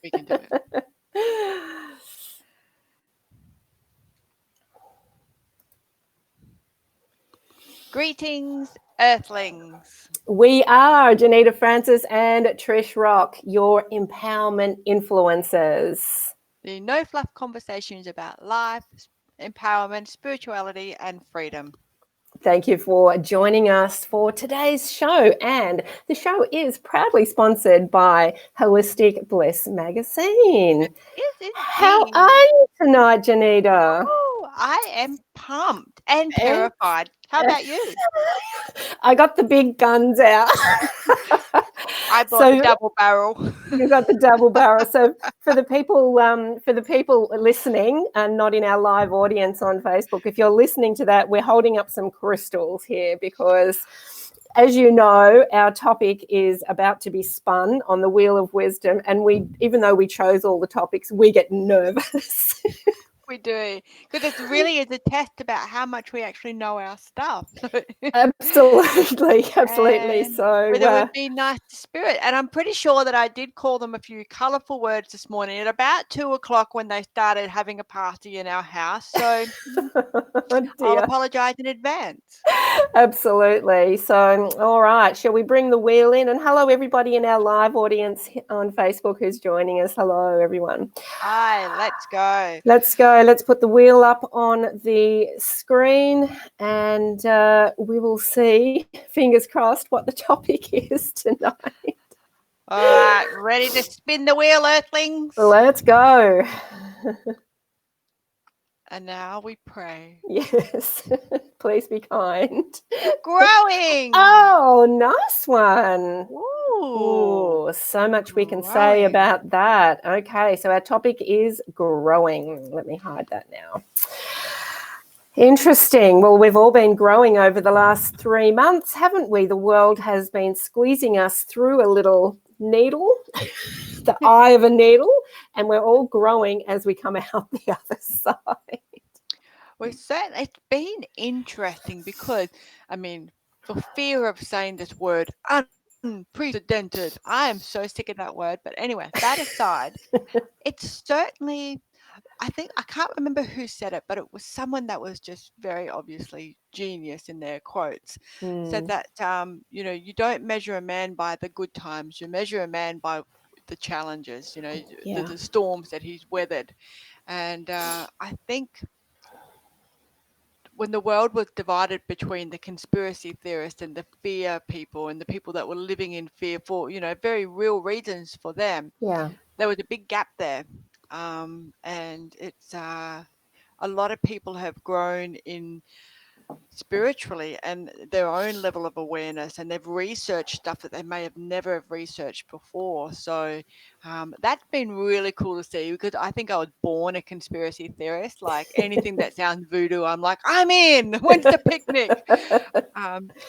We can do it. Greetings, Earthlings. We are Johnita Francis and Trish Rock, your empowerment influencers. The no fluff conversations about life, empowerment, spirituality, and freedom. Thank you for joining us for today's show. And the show is proudly sponsored by Holistic Bliss Magazine. Yes, How are you tonight, Johnita? Oh, I am pumped and terrified. How about you? I got the big guns out. I bought the double barrel. You got the double barrel. So for the people listening and not in our live audience on Facebook, if you're listening to that, we're holding up some crystals here because, as you know, our topic is about to be spun on the wheel of wisdom, and even though we chose all the topics, we get nervous. We do, because it really is a test about how much we actually know our stuff. Absolutely. And so whether it would be nice to spirit. And I'm pretty sure that I did call them a few colourful words this morning at about 2:00 when they started having a party in our house. So I'll apologise in advance. Absolutely. So, all right, shall we bring the wheel in? And hello, everybody in our live audience on Facebook who's joining us. Hello, everyone. Hi, let's go. Let's go. Let's put the wheel up on the screen and we will see, fingers crossed, what the topic is tonight. All right, ready to spin the wheel, Earthlings? Let's go. And now we pray. Yes. Please be kind. Growing. Oh, nice one. Ooh, so much we can say about that. Okay, so our topic is growing. Let me hide that now. Interesting. Well, we've all been growing over the last 3 months, haven't we? The world has been squeezing us through a little needle, the eye of a needle, and we're all growing as we come out the other side. It's been interesting because, I mean, for fear of saying this word, unprecedented, I am so sick of that word. But anyway, that aside, it's certainly, I can't remember who said it, but it was someone that was just very obviously genius in their quotes. Said that, you don't measure a man by the good times, you measure a man by the challenges, the storms that he's weathered. And I think when the world was divided between the conspiracy theorists and the fear people and the people that were living in fear for, very real reasons for them, there was a big gap there. And it's a lot of people have grown in spiritually and their own level of awareness, and they've researched stuff that they may have never have researched before. So that's been really cool to see, because I think I was born a conspiracy theorist. Like anything that sounds voodoo, I'm like, I'm in. When's the picnic?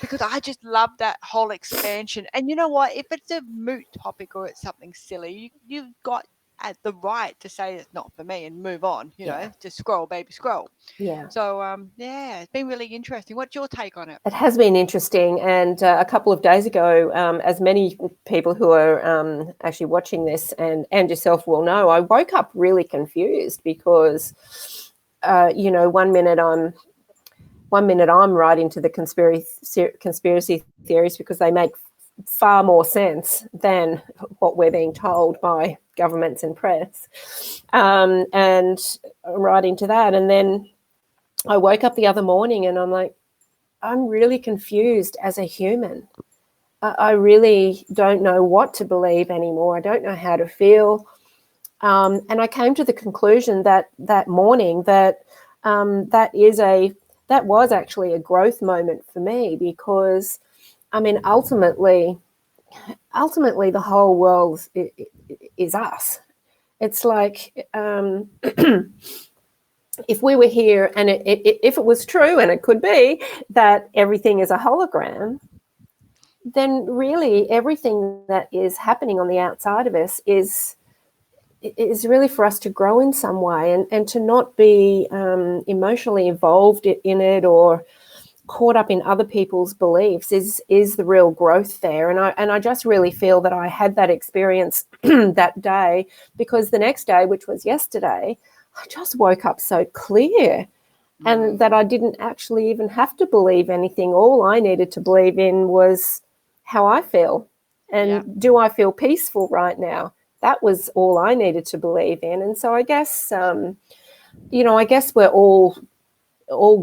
Because I just love that whole expansion. And you know what? If it's a moot topic or it's something silly, you've got at the right to say it's not for me and move on, just scroll, baby, scroll. So it's been really interesting. What's your take on it? It has been interesting, and a couple of days ago, as many people who are actually watching this and yourself will know, I woke up really confused because 1 minute I'm right into the conspiracy theories because they make far more sense than what we're being told by governments and press, and right into that. And then I woke up the other morning and I'm like, I'm really confused as a human. I really don't know what to believe anymore. I don't know how to feel. And I came to the conclusion that morning that that was actually a growth moment for me, because I mean, ultimately the whole world is us. It's like if we were here and if it was true, and it could be, that everything is a hologram, then really everything that is happening on the outside of us is really for us to grow in some way, and to not be emotionally involved in it, or caught up in other people's beliefs is the real growth there. And I just really feel that I had that experience that day, because the next day, which was yesterday, I just woke up so clear, and that I didn't actually even have to believe anything. All I needed to believe in was how I feel. And do I feel peaceful right now? That was all I needed to believe in. And so I guess, I guess we're all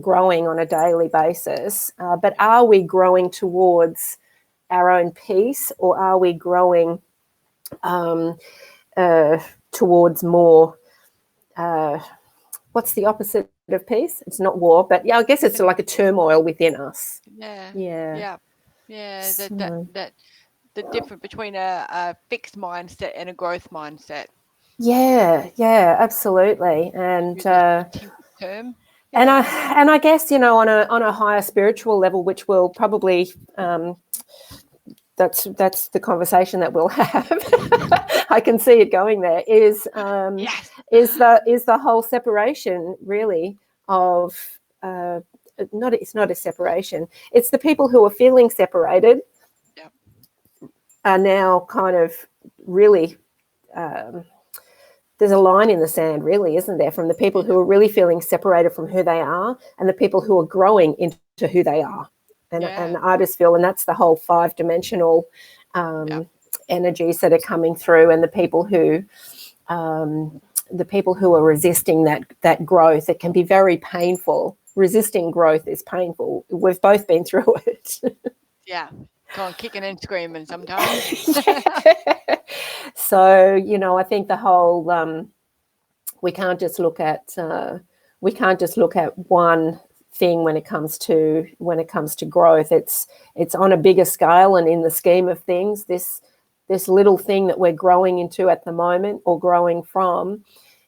growing on a daily basis. But are we growing towards our own peace, or are we growing towards more, what's the opposite of peace? It's not war, but I guess it's like a turmoil within us. Yeah. The difference between a fixed mindset and a growth mindset. Yeah, absolutely. And term. And I guess, on a higher spiritual level, which will probably that's the conversation that we'll have. I can see it going there. Is the whole separation really of it's not a separation. It's the people who are feeling separated are now kind of really. There's a line in the sand, really, isn't there, from the people who are really feeling separated from who they are, and the people who are growing into who they are. And I just feel, and that's the whole 5-dimensional energies that are coming through, and the people who are resisting that growth. It can be very painful. Resisting growth is painful. We've both been through it. Yeah. Go on kicking and screaming sometimes. So, I think the whole we can't just look at one thing when it comes to growth. It's on a bigger scale, and in the scheme of things, this little thing that we're growing into at the moment, or growing from,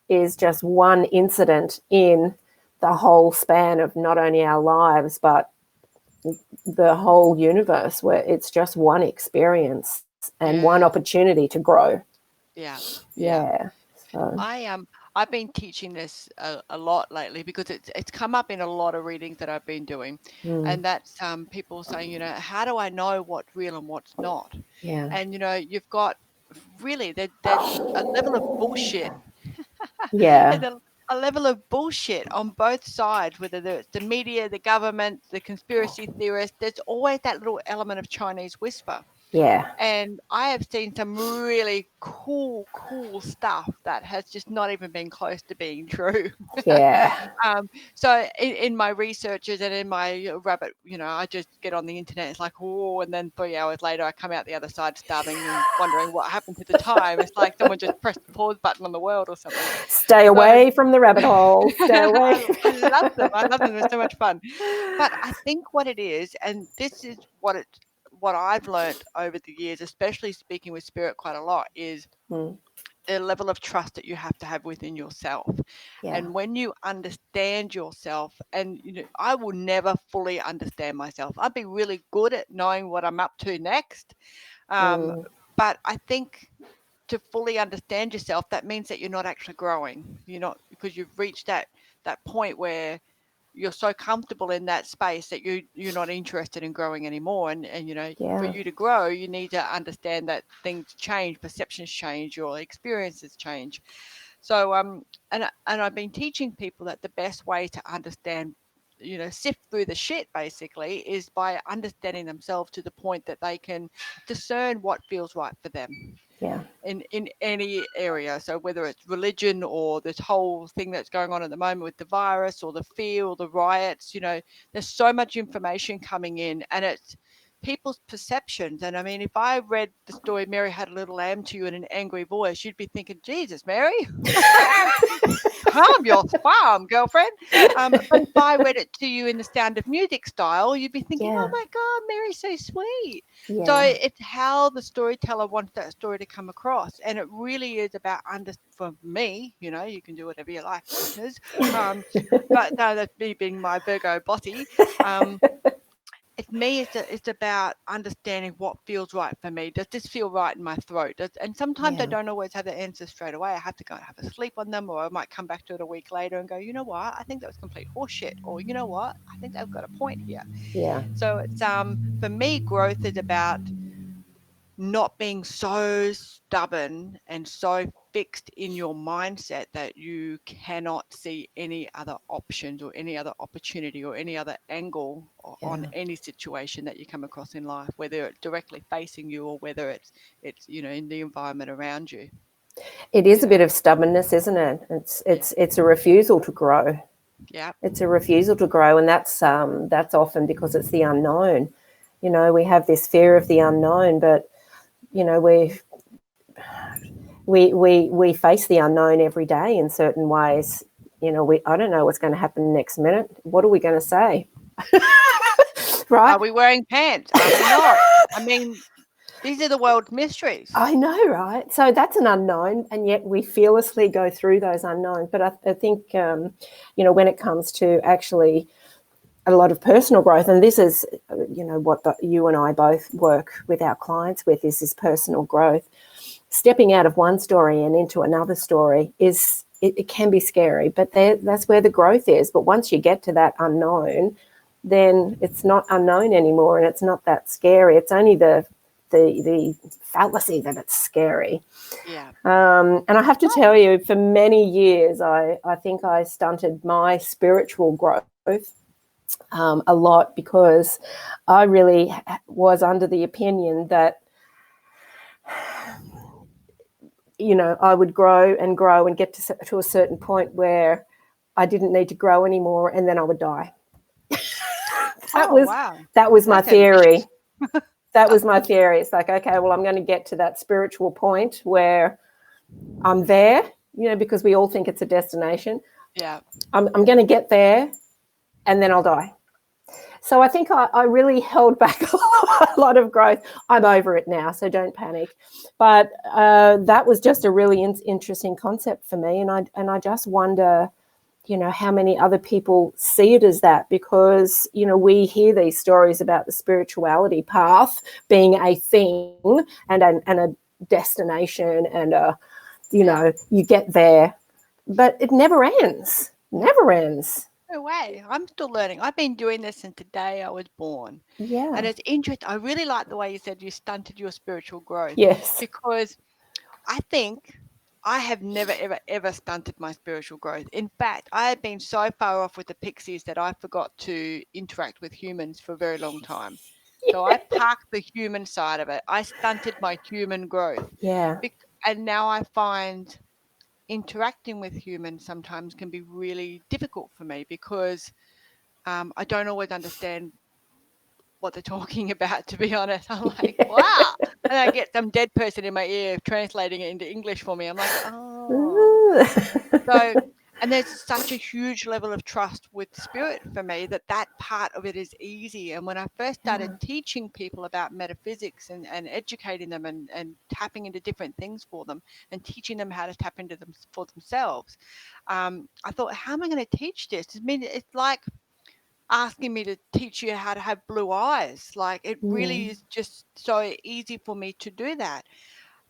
is just one incident in the whole span of not only our lives but the whole universe, where it's just one experience and one opportunity to grow. So. I've been teaching this a lot lately, because it's come up in a lot of readings that I've been doing, and that's people saying, how do I know what's real and what's not? And you've got really there's a level of bullshit. There's a level of bullshit on both sides, whether it's the media, the government, the conspiracy theorists. There's always that little element of Chinese whisper. And I have seen some really cool stuff that has just not even been close to being true. So in my researches and in my rabbit, I just get on the internet. It's like, oh, and then 3 hours later, I come out the other side starving and wondering what happened to the time. It's like someone just pressed the pause button on the world or something. Stay away from the rabbit hole. Stay away. I love them. They're so much fun. But I think what it is, and this is what I've learned over the years, especially speaking with spirit quite a lot, is the level of trust that you have to have within yourself. And when you understand yourself, and I will never fully understand myself. I'd be really good at knowing what I'm up to next. But I think to fully understand yourself, that means that you're not actually growing. You're not, because you've reached that point where you're so comfortable in that space that you're not interested in growing anymore. And for you to grow, you need to understand that things change, perceptions change, your experiences change. So and I've been teaching people that the best way to understand, sift through the shit basically, is by understanding themselves to the point that they can discern what feels right for them. In any area. So whether it's religion or this whole thing that's going on at the moment with the virus, or the fear, or the riots, there's so much information coming in, and it's people's perceptions. And I mean, if I read the story Mary Had a Little Lamb to you in an angry voice, you'd be thinking, Jesus, Mary, calm your farm, girlfriend. But if I read it to you in the Sound of Music style, you'd be thinking, oh my God, Mary's so sweet. So it's how the storyteller wants that story to come across. And it really is about, for me, you can do whatever you like, listeners. But no, that's me being my Virgo bossy. It's me, it's about understanding what feels right for me. Does this feel right in my throat? And sometimes I Yeah. don't always have the answers straight away. I have to go and have a sleep on them, or I might come back to it a week later and go, you know what? I think that was complete horseshit, or you know what? I think they've got a point here. Yeah. So it's for me, growth is about not being so stubborn and so fixed in your mindset that you cannot see any other options or any other opportunity or any other angle on Yeah. any situation that you come across in life, whether it's directly facing you or whether it's in the environment around you. It is a Yeah. bit of stubbornness, isn't it? It's Yeah. it's it's a refusal to grow. Yeah. It's a refusal to grow, and that's often because it's the unknown. We have this fear of the unknown, but we face the unknown every day in certain ways. I don't know what's going to happen next minute. What are we going to say? Right? Are we wearing pants? Are we not? I mean, these are the world's mysteries. I know, right? So that's an unknown, and yet we fearlessly go through those unknowns. But I think, when it comes to actually a lot of personal growth, and this is, what you and I both work with our clients with, is this personal growth. Stepping out of one story and into another story it can be scary, but that's where the growth is. But once you get to that unknown, then it's not unknown anymore, and it's not that scary. It's only the fallacy that it's scary. Yeah. And I have to tell you, for many years, I think I stunted my spiritual growth a lot, because I really was under the opinion that I would grow and grow and get to a certain point where I didn't need to grow anymore, and then I would die. that Oh, was wow. that was my That's theory. ambitious. That was my theory. It's like, okay, well, I'm going to get to that spiritual point where I'm there, because we all think it's a destination. Yeah. I'm going to get there, and then I'll die. So I think I really held back a lot of growth. I'm over it now, so don't panic. But that was just a really interesting concept for me, and I just wonder, how many other people see it as that, because, we hear these stories about the spirituality path being a thing and a destination, and you get there, but it never ends. Never ends. No way. I'm still learning. I've been doing this since the day I was born. And Yeah. it's interesting. I really like the way you said you stunted your spiritual growth, Yes. because I think I have never, ever, ever stunted my spiritual growth. In fact, I have been so far off with the pixies that I forgot to interact with humans for a very long time. So I parked the human side of it. I stunted my human growth. Yeah. And now I find interacting with humans sometimes can be really difficult for me, because I don't always understand what they're talking about, to be honest. I'm like, wow. And I get some dead person in my ear translating it into English for me. I'm like, oh. So, and there's such a huge level of trust with spirit for me that part of it is easy. And when I first started teaching people about metaphysics and educating them and tapping into different things for them and teaching them how to tap into them for themselves, I thought, how am I going to teach this? I mean, it's like asking me to teach you how to have blue eyes. Like, it really is just so easy for me to do that.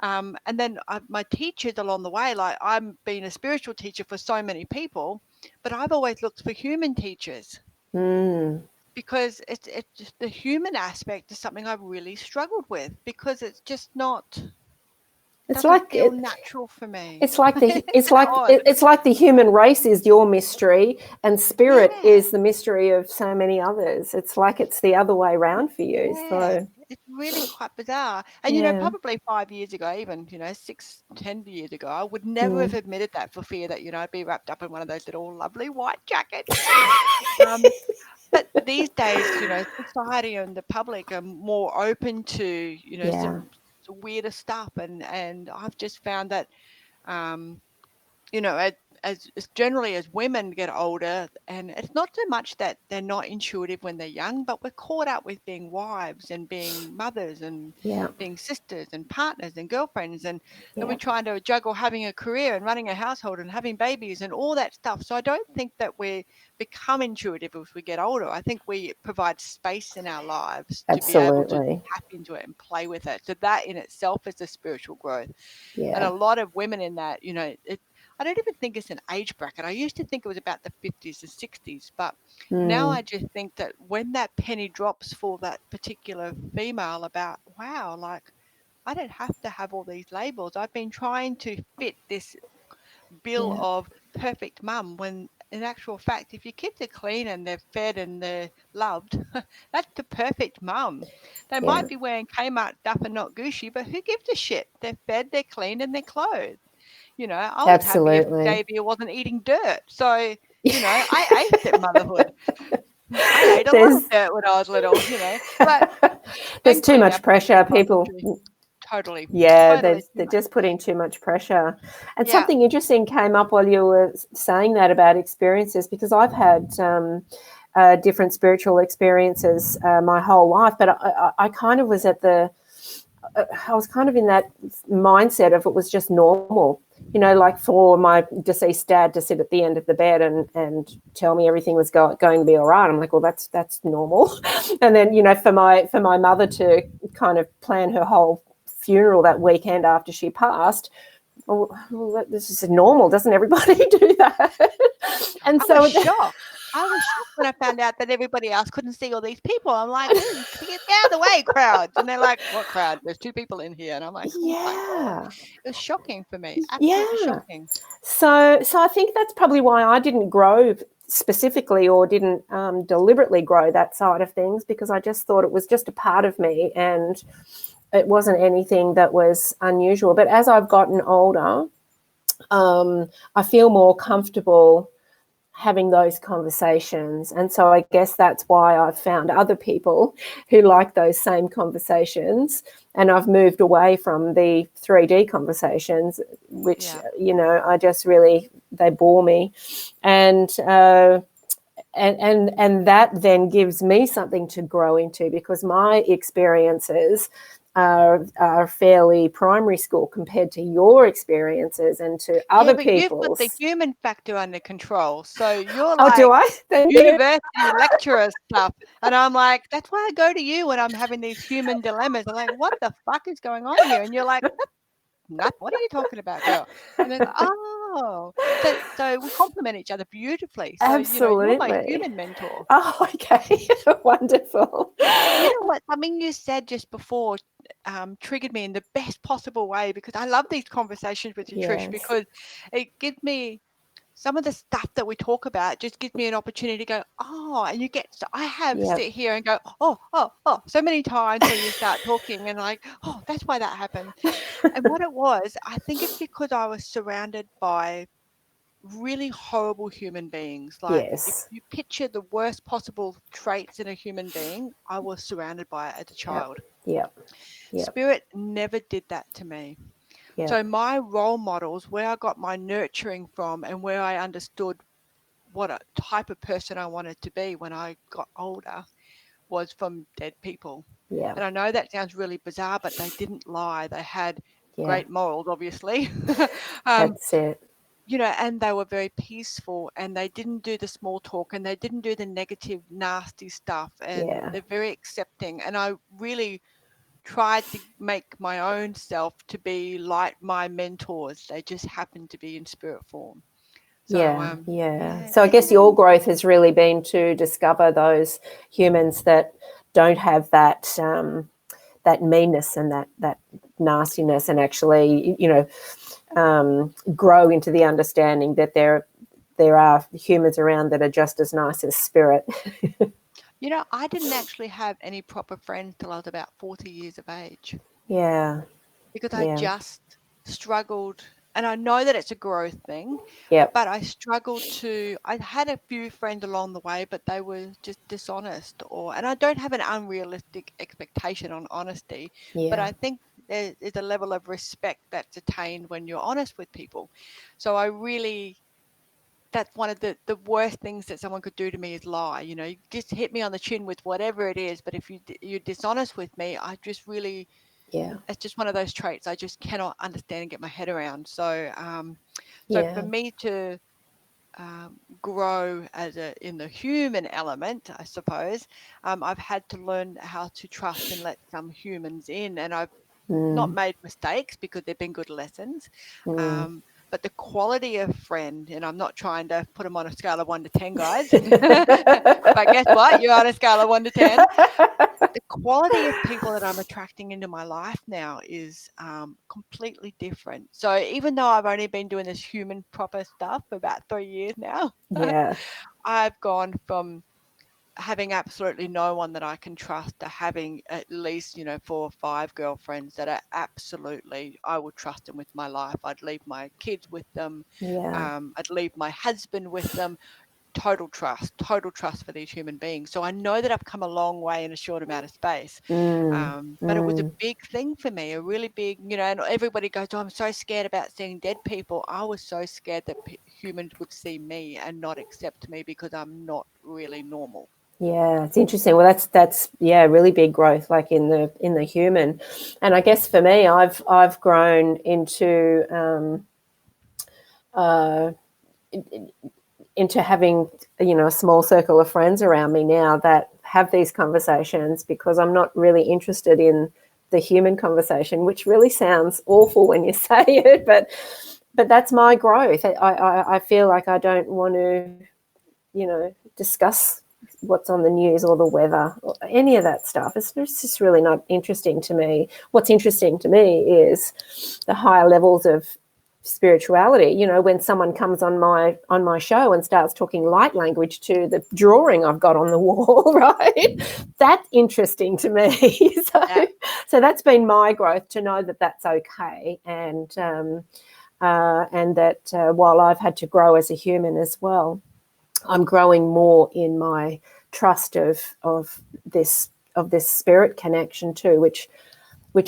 And then my teachers along the way, like, I'm being a spiritual teacher for so many people, but I've always looked for human teachers, because it's just the human aspect is something I've really struggled with, because it's just not It's doesn't like feel natural for me. it's like the it's Isn't it like odd? it's like the human race is your mystery, and spirit Yeah. is the mystery of so many others. It's like it's the other way around for you. Yeah, So it's really quite bizarre. And, yeah. probably 5 years ago, even, 6, 10 years ago, I would never have admitted that, for fear that, I'd be wrapped up in one of those little lovely white jackets. Um, but these days, society and the public are more open to, Yeah. some weirder stuff. And I've just found that, um, you know, as generally as women get older, and it's not so much that they're not intuitive when they're young, but we're caught up with being wives and being mothers and Yeah. being sisters and partners and girlfriends, and then we're Yeah. trying to juggle having a career and running a household and having babies and all that stuff. So I don't think that we become intuitive as we get older. I think we provide space in our lives to be able to Absolutely. tap into it and play with it. So that in itself is a spiritual growth. And a Yeah. lot of women in that, I don't even think it's an age bracket. I used to think it was about the 50s and 60s, but now I Mm. just think that when that penny drops for that particular female about, wow, like I don't have to have all these labels. I've been trying to fit this bill Yeah. of perfect mum when in actual fact, if your kids are clean and they're fed and they're loved, that's the perfect mum. They Yeah. might be wearing Kmart stuff and not Gucci, but who gives a shit? They're fed, they're clean, and they're clothed. I was happy if Absolutely. Davey wasn't eating dirt. So, I aced at motherhood. I ate a lot of There's dirt when I was little, but there's too thankfully much I've had good pressure. People, husbandry. Totally, yeah, totally too they're much. just putting too much pressure. And Yeah, something interesting came up while you were saying that about experiences, because I've had different spiritual experiences my whole life, but I kind of was I was kind of in that mindset of it was just normal. Like for my deceased dad to sit at the end of the bed and tell me everything was going to be all right. I'm like, well, that's normal. And then, for my mother to kind of plan her whole funeral that weekend after she passed, well, this is normal. Doesn't everybody do that? And I was so, shocked. I was shocked when I found out that everybody else couldn't see all these people. I'm like, get out of the way, crowds. And they're like, what crowd? There's two people in here. And I'm like, oh my God. yeah, It was shocking for me. Absolutely yeah. shocking. So I think that's probably why I didn't grow specifically, or didn't deliberately grow that side of things, because I just thought it was just a part of me and it wasn't anything that was unusual. But as I've gotten older, I feel more comfortable having those conversations. And so I guess that's why I've found other people who like those same conversations. And I've moved away from the 3D conversations, which, Yeah. I just really, they bore me. And, and that then gives me something to grow into, because my experiences are fairly primary school compared to your experiences and to Yeah, other but you've got the people's. human factor under control. So you're Oh, do like I? Thank you. university lecturer stuff. And I'm like, that's why I go to you when I'm having these human dilemmas. I'm like, what the fuck is going on here? And you're like, nothing. What are you talking about, girl? And then, oh, so we complement each other beautifully. So, you're my Absolutely. human mentor. Oh, okay. Wonderful. And you know what? Something you said just before triggered me in the best possible way, because I love these conversations with you, Trish, Yes. because it gives me some of the stuff that we talk about just gives me an opportunity to go, oh, and you get, so I have Yep. sit here and go, oh, so many times when you start talking and like, oh, that's why that happened. And what it was, I think it's because I was surrounded by really horrible human beings. Like if Yes. you picture the worst possible traits in a human being, I was surrounded by it as a Yep. child. Yep. Yep. Spirit never did that to me. Yep. So my role models, where I got my nurturing from and where I understood what a type of person I wanted to be when I got older, was from dead people. Yeah. And I know that sounds really bizarre, but they didn't lie. They had Yeah. great morals, obviously. um, That's it. and they were very peaceful, and they didn't do the small talk, and they didn't do the negative, nasty stuff. And Yeah. they're very accepting. And I really tried to make my own self to be like my mentors. They just happened to be in spirit form. So, Yeah. Yeah. yeah, So I isn't guess it your growth interesting? has really been to discover those humans that don't have that meanness and that nastiness, and actually, grow into the understanding that there are humans around that are just as nice as spirit. I didn't actually have any proper friends till I was about 40 years of age, Yeah. because I Yeah. just struggled. And I know that it's a growth thing, Yep. but I had a few friends along the way, but they were just dishonest, and I don't have an unrealistic expectation on honesty, but Yeah. I think there is a level of respect that's attained when you're honest with people. So I really that's one of the worst things that someone could do to me is lie. You know, you just hit me on the chin with whatever it is, but if you're dishonest with me, I just really, it's just one of those traits I just cannot understand and get my head around. So so for me to grow in the human element, I suppose, I've had to learn how to trust and let some humans in, and I've not made mistakes because they've been good lessons. But the quality of friend, and I'm not trying to put them on a scale of 1 to 10, guys, but guess what? You're on a scale of 1 to 10. The quality of people that I'm attracting into my life now is completely different. So even though I've only been doing this human proper stuff for about 3 years now, I've gone from having absolutely no one that I can trust to having at least, 4 or 5 girlfriends that are absolutely, I would trust them with my life. I'd leave my kids with them. I'd leave my husband with them. Total trust for these human beings. So I know that I've come a long way in a short amount of space. But it was a big thing for me, a really big, and everybody goes, oh, I'm so scared about seeing dead people. I was so scared that humans would see me and not accept me because I'm not really normal. Yeah, it's interesting. Well, that's really big growth, like in the human. And I guess for me, I've grown into having a small circle of friends around me now that have these conversations, because I'm not really interested in the human conversation, which really sounds awful when you say it, but that's my growth. I feel like I don't want to discuss what's on the news or the weather or any of that stuff. It's just really not interesting to me. What's interesting to me is the higher levels of spirituality. When someone comes on my show and starts talking light language to the drawing I've got on the wall, right? That's interesting to me. So that's been my growth, to know that that's okay, and that while I've had to grow as a human as well, I'm growing more in my trust of this spirit connection too, which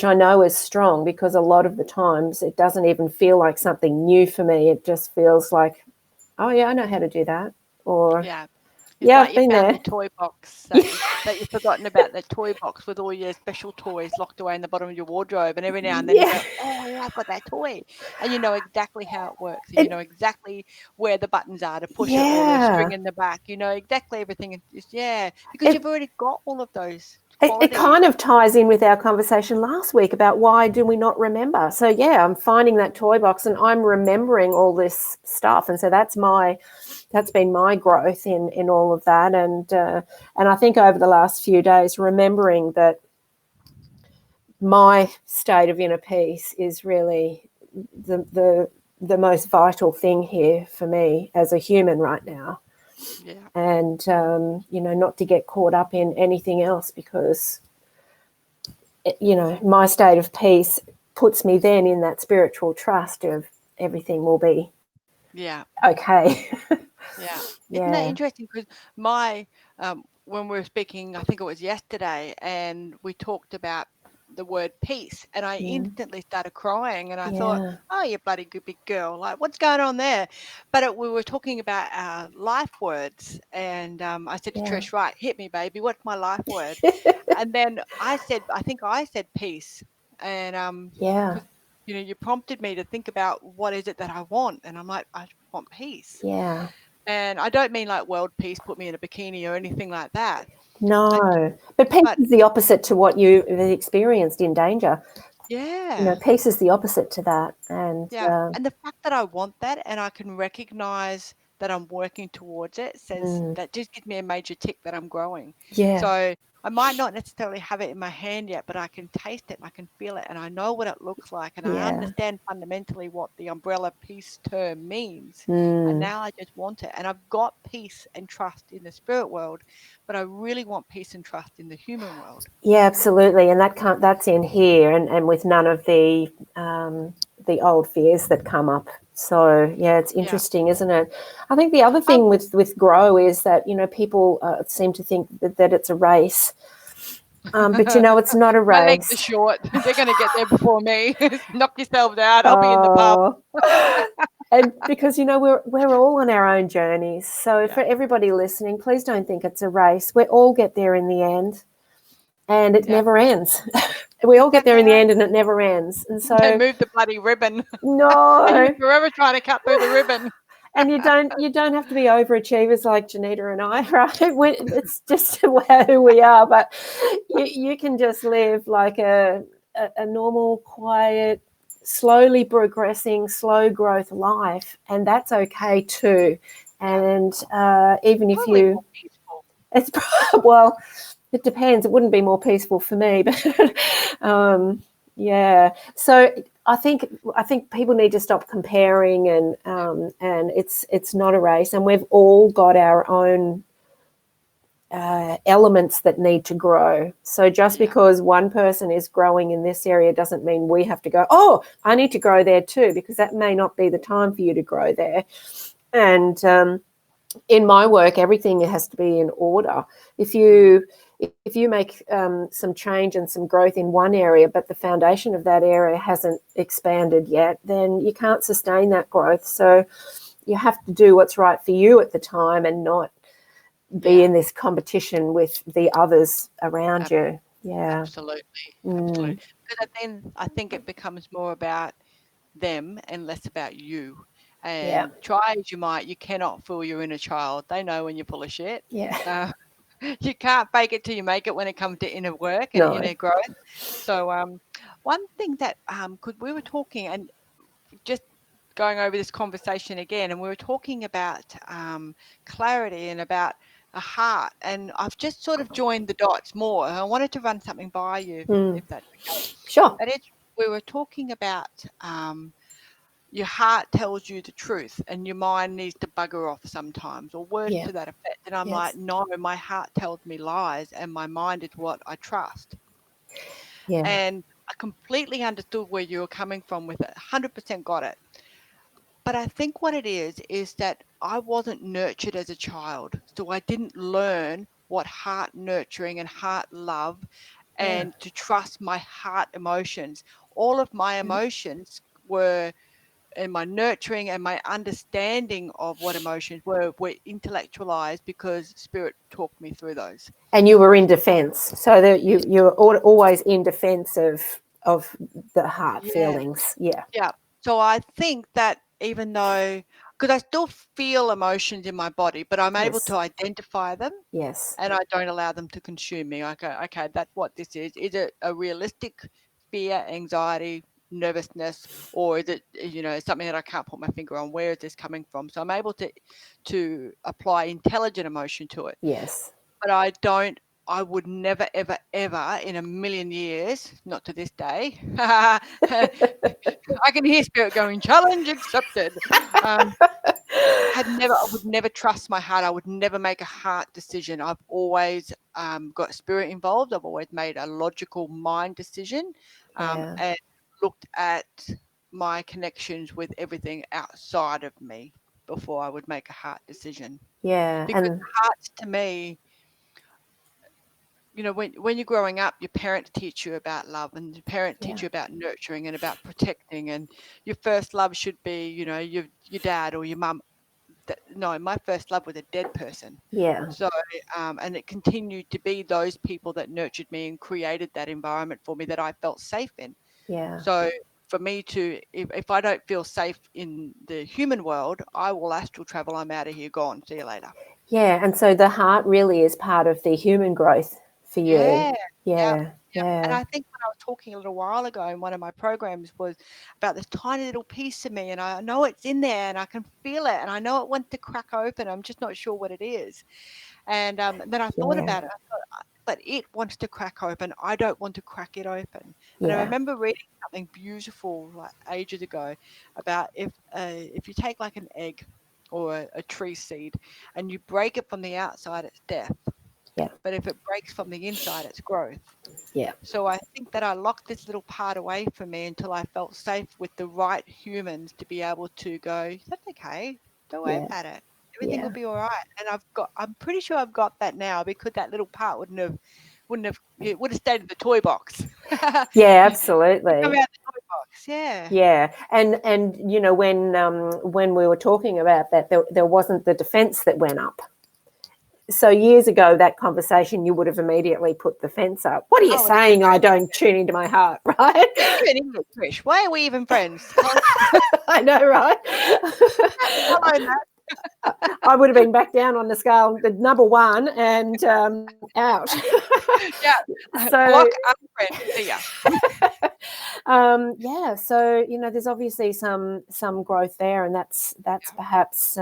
I know is strong, because a lot of the times it doesn't even feel like something new for me. It just feels like, oh yeah, I know how to do that. Or Like I've been found there. the toy box that you've forgotten about, the toy box with all your special toys locked away in the bottom of your wardrobe, and every now and then you go, oh yeah, I've got that toy, and you know exactly how it works, and you know exactly where the buttons are to push it, or the string in the back, you know exactly everything. Because you've already got all of those qualities. It kind of ties in with our conversation last week about why do we not remember. So I'm finding that toy box and I'm remembering all this stuff, and so that's been my growth in all of that. And I think over the last few days, remembering that my state of inner peace is really the most vital thing here for me as a human right now. And not to get caught up in anything else, because my state of peace puts me then in that spiritual trust of everything will be okay. Isn't that interesting? Because my when we were speaking, I think it was yesterday, and we talked about the word peace, and I instantly started crying, and I thought, oh, you bloody good big girl, like what's going on there? But we were talking about our life words, and I said to Trish, right, hit me, baby, what's my life word? And then I think I said peace, and you prompted me to think about what is it that I want, and I'm like, I want peace. And I don't mean like world peace, put me in a bikini or anything like that. No, but peace is the opposite to what you experienced in danger. Peace is the opposite to that. And and the fact that I want that and I can recognize that I'm working towards it says that just gives me a major tick that I'm growing. So I might not necessarily have it in my hand yet, but I can taste it and I can feel it and I know what it looks like, and I understand fundamentally what the umbrella peace term means. And now I just want it, and I've got peace and trust in the spirit world, but I really want peace and trust in the human world. Yeah, absolutely. And that's in here, and with none of the old fears that come up. So it's interesting, isn't it? I think the other thing with grow is that people seem to think that it's a race, but it's not a race. My legs are short. They're going to get there before me. Knock yourselves out. I'll be in the pub. And because, we're all on our own journeys. So for Yeah. everybody listening, please don't think it's a race. We all get there in the end, and it Yeah. never ends. We all get there in the end, and it never ends. And They so, move the bloody ribbon. And you're no, forever trying to cut through the ribbon. and you don't have to be overachievers like Johnita and I, right? It's just who we are. But you can just live like a normal, quiet, slowly progressing, slow growth life, and that's okay too. And even if Probably you, more peaceful. it's well, it depends. It wouldn't be more peaceful for me, but yeah. So I think people need to stop comparing, and it's not a race, and we've all got our own elements that need to grow. So just because one person is growing in this area doesn't mean we have to go, oh, I need to grow there too, because that may not be the time for you to grow there. And in my work, everything has to be in order. If you make some change and some growth in one area, but the foundation of that area hasn't expanded yet, then you can't sustain that growth. So you have to do what's right for you at the time, and not be in this competition with the others around you. Yeah. Absolutely. Absolutely. Because then I think it becomes more about them and less about you. And try as you might, you cannot fool your inner child. They know when you're full of shit. Yeah. You can't fake it till you make it when it comes to inner work and No. inner growth. So one thing that because we were talking and just going over this conversation again, and we were talking about clarity and about a heart, and I've just sort of joined the dots more. I wanted to run something by you, if that's okay. Sure. And we were talking about your heart tells you the truth and your mind needs to bugger off sometimes, or words to that effect. And I'm like, no, my heart tells me lies and my mind is what I trust. Yeah. And I completely understood where you were coming from with it, 100% got it. But I think what it is that I wasn't nurtured as a child. So I didn't learn what heart nurturing and heart love and to trust my heart emotions. All of my emotions were, and my nurturing and my understanding of what emotions were intellectualized because spirit talked me through those. And you were in defense, so that you're always in defense of the heart feelings. Yeah. So I think that even though, because I still feel emotions in my body, but I'm able to identify them. Yes. And I don't allow them to consume me. I go, okay, that's what this is. Is it a realistic fear, anxiety, nervousness, or is it, something that I can't put my finger on? Where is this coming from? So I'm able to apply intelligent emotion to it. Yes. But I would never, ever, ever in a million years, not to this day, I can hear spirit going, challenge accepted. I would never trust my heart. I would never make a heart decision. I've always got spirit involved. I've always made a logical mind decision and looked at my connections with everything outside of me before I would make a heart decision. Yeah. Because And hearts to me, when you're growing up, your parents teach you about love and your parents teach you about nurturing and about protecting, and your first love should be, your dad or your mum. No, my first love was a dead person. So, and it continued to be those people that nurtured me and created that environment for me that I felt safe in. So for me to, if I don't feel safe in the human world, I will astral travel. I'm out of here, gone. See you later. Yeah, and so the heart really is part of the human growth for you. Yeah. Yeah. And I think when I was talking a little while ago in one of my programs was about this tiny little piece of me, and I know it's in there and I can feel it and I know it wants to crack open. I'm just not sure what it is. And then I thought about it. I thought, but it wants to crack open. I don't want to crack it open. And I remember reading something beautiful like ages ago about if you take like an egg or a tree seed and you break it from the outside, it's death. But if it breaks from the inside, it's growth. So I think that I locked this little part away from me until I felt safe with the right humans to be able to go, that's okay. Don't worry about it. Everything will be all right. And I'm pretty sure I've got that now, because that little part it would have stayed in the toy box. Yeah, Come absolutely. out the toy box. facts. Yeah. Yeah. And you know, when we were talking about that, there wasn't the defense that went up. So years ago, that conversation, you would have immediately put the fence up. What are you saying? I don't tune into my heart, right? You're an idiot, Trish. Why are we even friends? I know, right? I would have been back down on the scale, the number one, and out. Yeah. So block, unfriend. See ya. yeah. So you know, there's obviously some growth there, and that's perhaps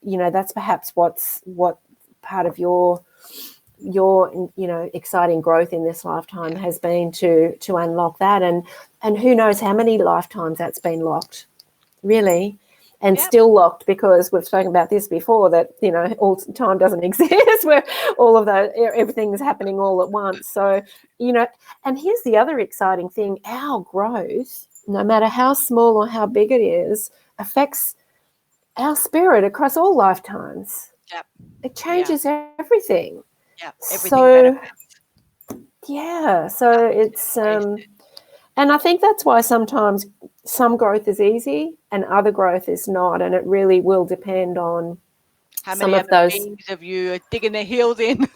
you know, that's perhaps what part of your you know, exciting growth in this lifetime has been to unlock that, and who knows how many lifetimes that's been locked, really, and still locked, because we've spoken about this before, that, you know, all time doesn't exist where all of those, everything is happening all at once. So, you know, and here's the other exciting thing: our growth, no matter how small or how big it is, affects our spirit across all lifetimes. Yep. It changes everything. Yeah, everything So benefits. yeah, so it's and I think that's why sometimes some growth is easy and other growth is not, and it really will depend on how some many of those. of you are digging their heels in.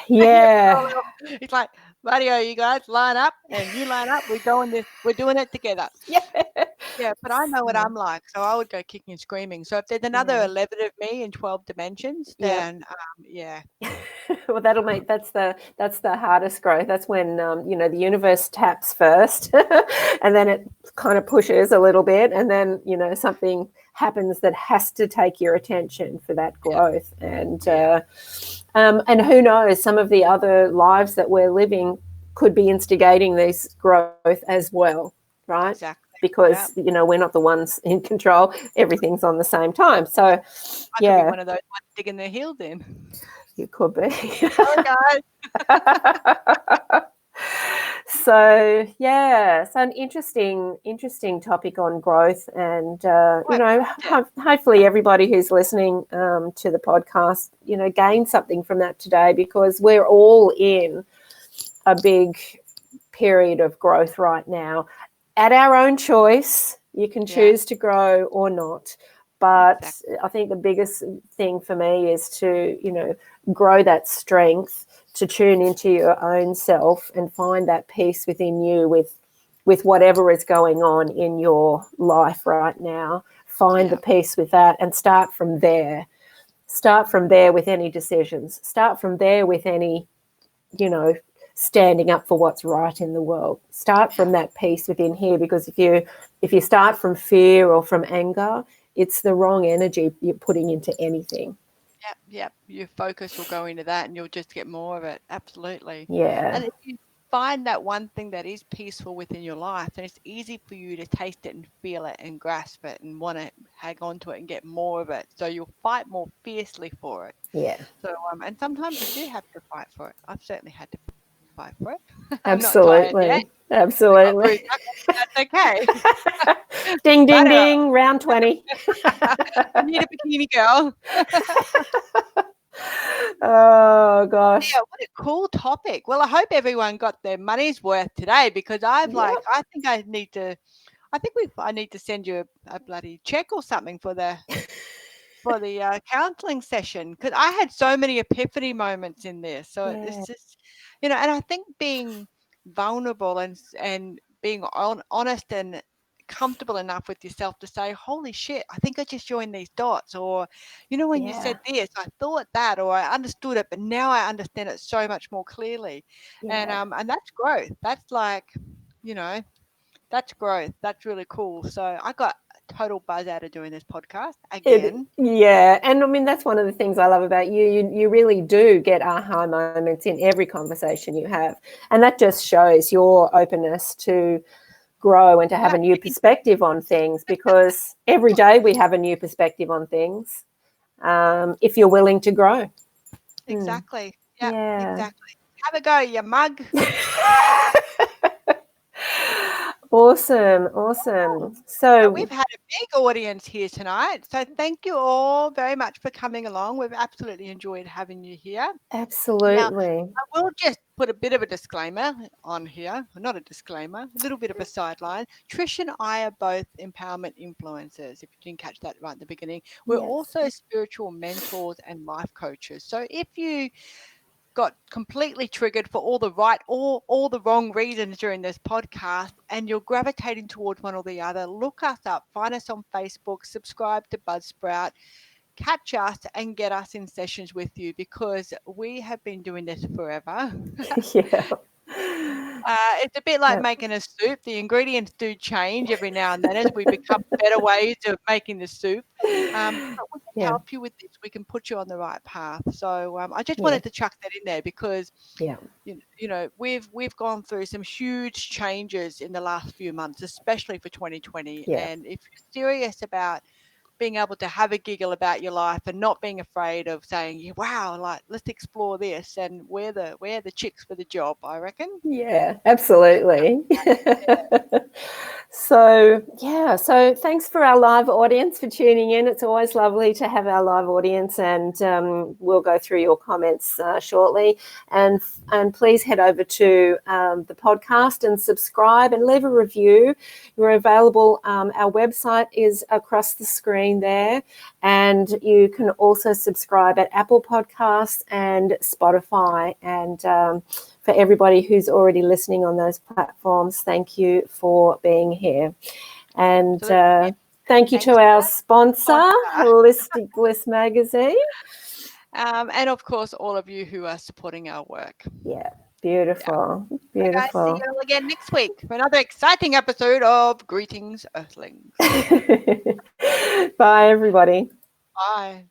Yeah. It's like, radio, you guys line up, and you line up. We're doing it together. Yeah. Yeah, but I know what I'm like, so I would go kicking and screaming. So if there's another 11 of me in 12 dimensions, then yeah. Well, that's the hardest growth. That's when you know, the universe taps first, and then it kind of pushes a little bit, and then, you know, something happens that has to take your attention for that growth. And who knows, some of the other lives that we're living could be instigating this growth as well, right? Exactly. Because you know, we're not the ones in control. Everything's on the same time. So I could be one of those ones digging their heels in. You could be. Oh, guys. So yeah, so an interesting topic on growth, and you know, hopefully everybody who's listening to the podcast, you know, gained something from that today, because we're all in a big period of growth right now, at our own choice. You can choose to grow or not, but I think the biggest thing for me is to, you know, grow that strength, to tune into your own self and find that peace within you with whatever is going on in your life right now. Find the peace with that and start from there. Start from there with any decisions. Start from there with any, you know, standing up for what's right in the world. Start from that peace within here, because if you start from fear or from anger, it's the wrong energy you're putting into anything. Yep. Your focus will go into that, and you'll just get more of it. Absolutely. Yeah. And if you find that one thing that is peaceful within your life, then it's easy for you to taste it and feel it and grasp it and want to hang on to it and get more of it. So you'll fight more fiercely for it. Yeah. So and sometimes you do have to fight for it. I've certainly had to fight for it. Absolutely. Absolutely. That's okay. Ding, ding, ding. Round 20. I need a bikini girl. Oh gosh. Yeah, what a cool topic. Well, I hope everyone got their money's worth today, because I need to send you a bloody check or something for the counseling session, because I had so many epiphany moments in there. So it's just, you know, and I think being vulnerable and being honest and comfortable enough with yourself to say, holy shit, I think I just joined these dots, or, you know, when you said this, I thought that, or I understood it, but now I understand it so much more clearly. And that's growth. That's like, you know, that's growth. That's really cool. So I got total buzz out of doing this podcast again. And I mean, that's one of the things I love about you. You really do get aha moments in every conversation you have, and that just shows your openness to grow and to have a new perspective on things, because every day we have a new perspective on things, if you're willing to grow. Exactly. Exactly. Have a go, you mug. Awesome. So we've had a big audience here tonight. So thank you all very much for coming along. We've absolutely enjoyed having you here. Now, absolutely. I will just put a bit of a disclaimer on here. Not a disclaimer, a little bit of a sideline. Trish and I are both empowerment influencers, if you didn't catch that right at the beginning. We're also spiritual mentors and life coaches. So if you got completely triggered for all the right or all the wrong reasons during this podcast and you're gravitating towards one or the other, look us up, find us on Facebook, subscribe to Buzzsprout, catch us and get us in sessions with you, because we have been doing this forever. Yeah. It's a bit like making a soup. The ingredients do change every now and then as we become better ways of making the soup. But we can help you with this. We can put you on the right path. So I just wanted to chuck that in there because you know we've gone through some huge changes in the last few months, especially for 2020. And if you're serious about being able to have a giggle about your life and not being afraid of saying, wow, like let's explore this, and we're the chicks for the job, I reckon. Yeah, absolutely. So thanks for our live audience for tuning in. It's always lovely to have our live audience, and we'll go through your comments shortly. And please head over to the podcast and subscribe and leave a review. We're available. Our website is across the screen there, and you can also subscribe at Apple Podcasts and Spotify. And for everybody who's already listening on those platforms, thank you for being here. And thank you to our sponsor, Holistic Bliss Magazine. And of course, all of you who are supporting our work. Yeah, beautiful. Okay, see you all again next week for another exciting episode of Greetings, Earthlings. Bye, everybody. Bye.